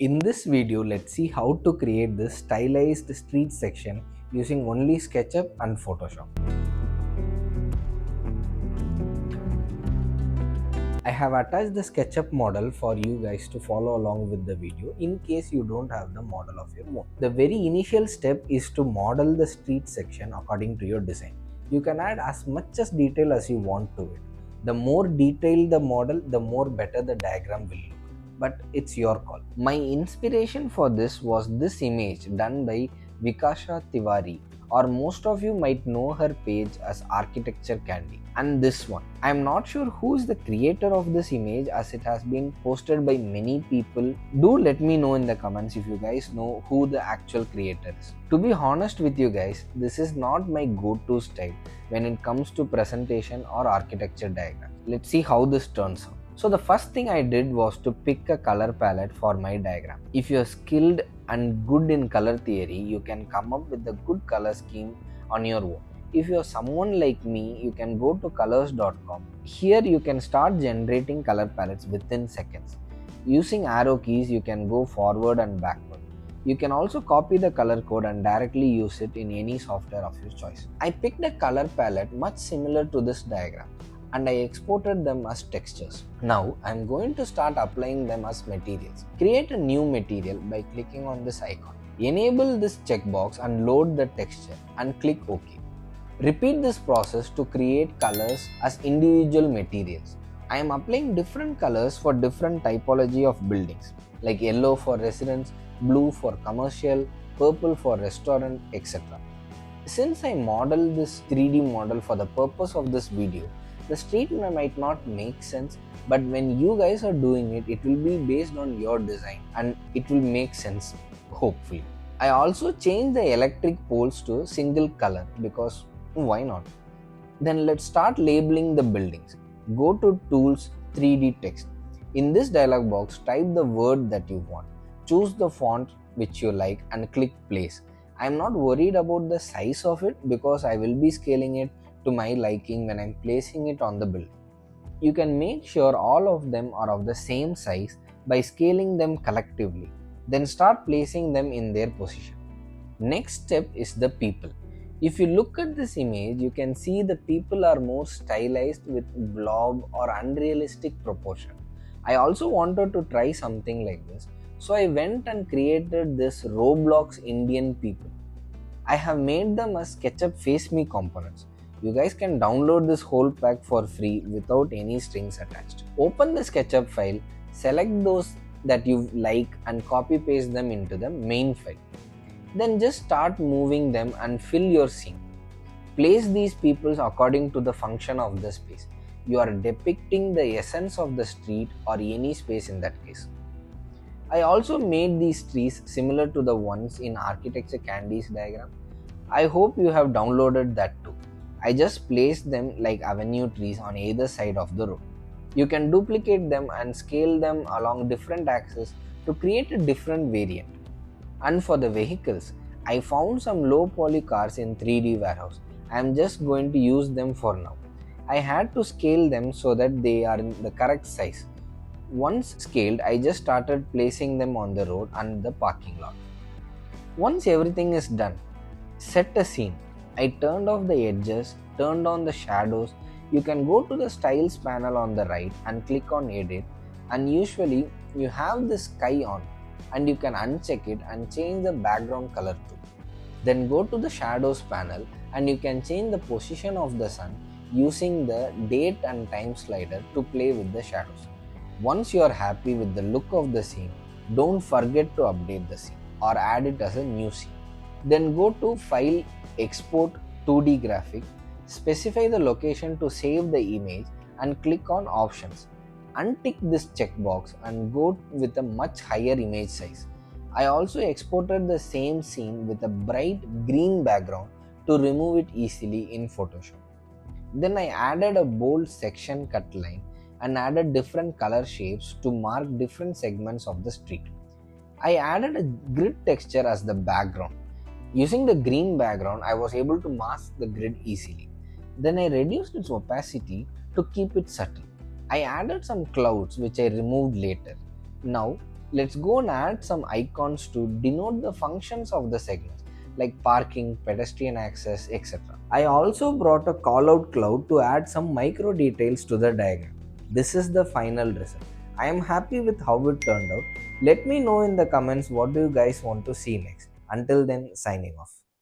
In this video, let's see how to create this stylized street section using only SketchUp and Photoshop. I have attached the SketchUp model for you guys to follow along with the video in case you don't have the model of your own. The very initial step is to model the street section according to your design. You can add as much as detail as you want to it. The more detailed the model, the more better the diagram will look. But it's your call. My inspiration for this was this image done by Vikasha Tiwari, or most of you might know her page as Architecture Candy, and this one. I am not sure who is the creator of this image as it has been posted by many people. Do let me know in the comments if you guys know who the actual creator is. To be honest with you guys, this is not my go-to style when it comes to presentation or architecture diagram. Let's see how this turns out. So the first thing I did was to pick a color palette for my diagram. If you're skilled and good in color theory, you can come up with a good color scheme on your own. If you're someone like me, you can go to colors.com. Here you can start generating color palettes within seconds. Using arrow keys, you can go forward and backward. You can also copy the color code and directly use it in any software of your choice. I picked a color palette much similar to this diagram, and I exported them as textures. Now I am going to start applying them as materials. Create a new material by clicking on this icon. Enable this checkbox and load the texture and click OK. Repeat this process to create colors as individual materials. I am applying different colors for different typology of buildings, like yellow for residence, blue for commercial, purple for restaurant, etc. Since I modeled this 3D model for the purpose of this video, the street might not make sense, but when you guys are doing it, it will be based on your design and it will make sense, hopefully. I also changed the electric poles to single color because why not? Then let's start labeling the buildings. Go to Tools, 3D Text. In this dialog box, type the word that you want. Choose the font which you like and click place. I am not worried about the size of it because I will be scaling it to my liking when I am placing it on the build. You can make sure all of them are of the same size by scaling them collectively. Then start placing them in their position. Next step is the people. If you look at this image, you can see the people are more stylized with blob or unrealistic proportion. I also wanted to try something like this, so I went and created this Roblox Indian people. I have made them as SketchUp Face Me components. You guys can download this whole pack for free without any strings attached. Open the SketchUp file, select those that you like and copy paste them into the main file. Then just start moving them and fill your scene. Place these people according to the function of the space. You are depicting the essence of the street or any space in that case. I also made these trees similar to the ones in Architecture Candy's diagram. I hope you have downloaded that too. I just placed them like avenue trees on either side of the road. You can duplicate them and scale them along different axes to create a different variant. And for the vehicles, I found some low poly cars in 3D warehouse. I am just going to use them for now. I had to scale them so that they are in the correct size. Once scaled, I just started placing them on the road and the parking lot. Once everything is done, set a scene. I turned off the edges, turned on the shadows. You can go to the styles panel on the right and click on edit, and usually you have the sky on and you can uncheck it and change the background color too. Then go to the shadows panel and you can change the position of the sun using the date and time slider to play with the shadows. Once you are happy with the look of the scene, don't forget to update the scene or add it as a new scene. Then go to File, Export 2D Graphic, specify the location to save the image and click on Options. Untick this checkbox and go with a much higher image size. I also exported the same scene with a bright green background to remove it easily in Photoshop. Then I added a bold section cut line and added different color shapes to mark different segments of the street. I added a grid texture as the background. Using the green background, I was able to mask the grid easily. Then I reduced its opacity to keep it subtle. I added some clouds which I removed later. Now Let's go and add some icons to denote the functions of the segments like parking, pedestrian access, etc. I also brought a callout cloud to add some micro details to the diagram. This is the final result. I am happy with how it turned out. Let me know in the comments what do you guys want to see next. Until then, signing off.